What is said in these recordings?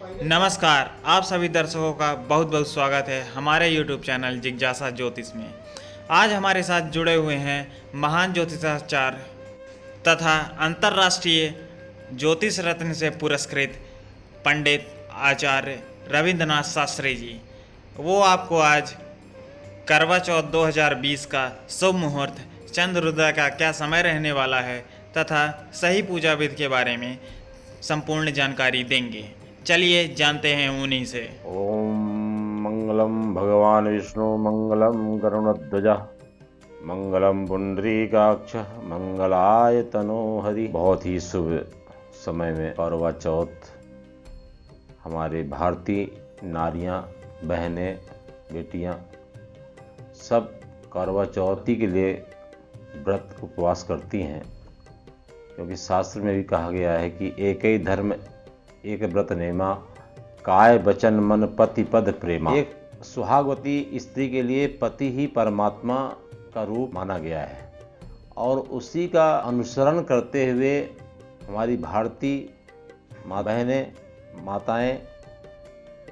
नमस्कार, आप सभी दर्शकों का बहुत बहुत स्वागत है हमारे YouTube चैनल जिज्ञासा ज्योतिष में। आज हमारे साथ जुड़े हुए हैं महान ज्योतिषाचार्य तथा अंतर्राष्ट्रीय ज्योतिष रत्न से पुरस्कृत पंडित आचार्य रविंद्रनाथ शास्त्री जी। वो आपको आज करवा चौथ 2020 का शुभ मुहूर्त चंद्रोदय का क्या समय रहने वाला है तथा सही पूजा विधि के बारे में संपूर्ण जानकारी देंगे। चलिए जानते हैं उन्हीं से। ओम मंगलम भगवान विष्णु मंगलम गरुड़ध्वज मंगलम पुंडरीकाक्ष मंगलाय तनो हरि। बहुत ही शुभ समय में करवा चौथ हमारे भारतीय नारियां, बहनें, बेटियां सब करवा चौथी के लिए व्रत उपवास करती हैं, क्योंकि शास्त्र में भी कहा गया है कि एक ही धर्म एक व्रत नेमा, काय वचन मन पति पद प्रेमा। एक सुहागवती स्त्री के लिए पति ही परमात्मा का रूप माना गया है और उसी का अनुसरण करते हुए हमारी भारतीय माँ बहनें, माताएं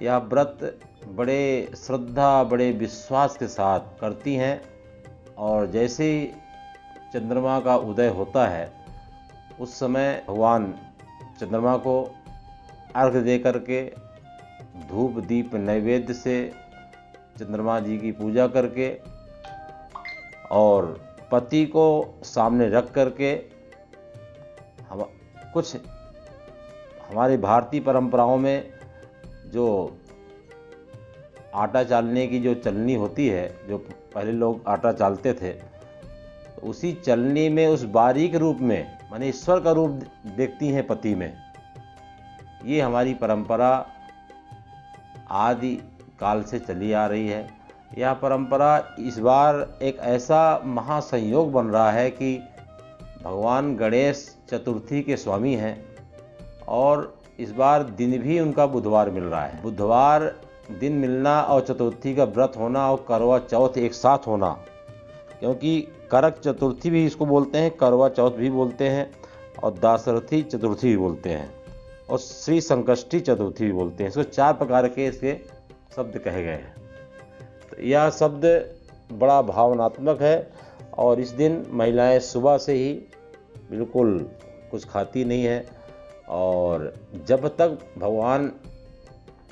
यह व्रत बड़े श्रद्धा, बड़े विश्वास के साथ करती हैं। और जैसे ही चंद्रमा का उदय होता है उस समय भगवान चंद्रमा को अर्घ दे करके धूप दीप नैवेद्य से चंद्रमा जी की पूजा करके और पति को सामने रख करके हम कुछ हमारी भारतीय परंपराओं में जो आटा चालने की जो चलनी होती है, जो पहले लोग आटा चालते थे, तो उसी चलनी में उस बारीक रूप में माने ईश्वर का रूप देखती हैं पति में। ये हमारी परंपरा आदि काल से चली आ रही है। यह परंपरा इस बार एक ऐसा महासंयोग बन रहा है कि भगवान गणेश चतुर्थी के स्वामी हैं और इस बार दिन भी उनका बुधवार मिल रहा है। बुधवार दिन मिलना और चतुर्थी का व्रत होना और करवा चौथ एक साथ होना, क्योंकि करक चतुर्थी भी इसको बोलते हैं, करवा चौथ भी बोलते हैं और दाशरथी चतुर्थी भी बोलते हैं और श्री संकष्टी चतुर्थी भी बोलते हैं। इसको 4 प्रकार के इसके शब्द कहे गए हैं। तो यह शब्द बड़ा भावनात्मक है और इस दिन महिलाएं सुबह से ही बिल्कुल कुछ खाती नहीं है और जब तक भगवान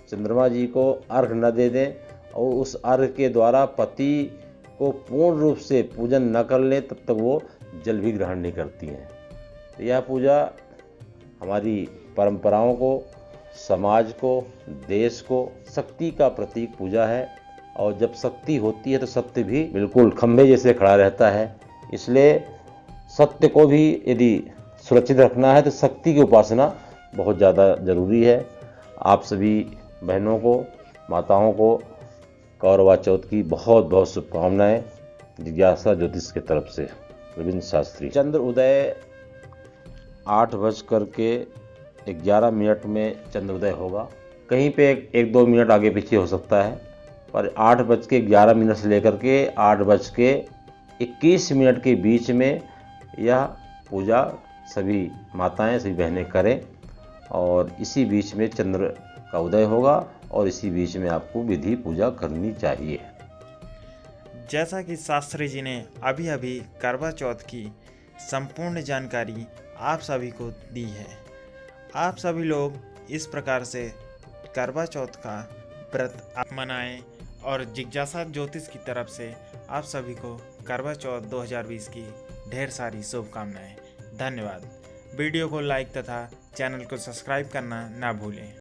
चंद्रमा जी को अर्घ न दे दें और उस अर्घ के द्वारा पति को पूर्ण रूप से पूजन न कर लें तब तक वो जल भी ग्रहण नहीं करती हैं। तो यह पूजा हमारी परंपराओं को, समाज को, देश को शक्ति का प्रतीक पूजा है और जब शक्ति होती है तो सत्य भी बिल्कुल खंभे जैसे खड़ा रहता है। इसलिए सत्य को भी यदि सुरक्षित रखना है तो शक्ति की उपासना बहुत ज़्यादा ज़रूरी है। आप सभी बहनों को, माताओं को करवा चौथ की बहुत बहुत शुभकामनाएं जिज्ञासा ज्योतिष की तरफ से। रविंद्र शास्त्री। चंद्र उदय 8:11 में चंद्रोदय होगा। कहीं पे 1-2 मिनट आगे पीछे हो सकता है, पर 8:11 से लेकर के 8:21 के बीच में यह पूजा सभी माताएं, सभी बहनें करें और इसी बीच में चंद्र का उदय होगा और इसी बीच में आपको विधि पूजा करनी चाहिए। जैसा कि शास्त्री जी ने अभी अभी करवा चौथ की संपूर्ण जानकारी आप सभी को दी है। आप सभी लोग इस प्रकार से करवा चौथ का व्रत मनाएं और जिज्ञासा ज्योतिष की तरफ से आप सभी को करवा चौथ 2020 की ढेर सारी शुभकामनाएं। धन्यवाद। वीडियो को लाइक तथा चैनल को सब्सक्राइब करना ना भूलें।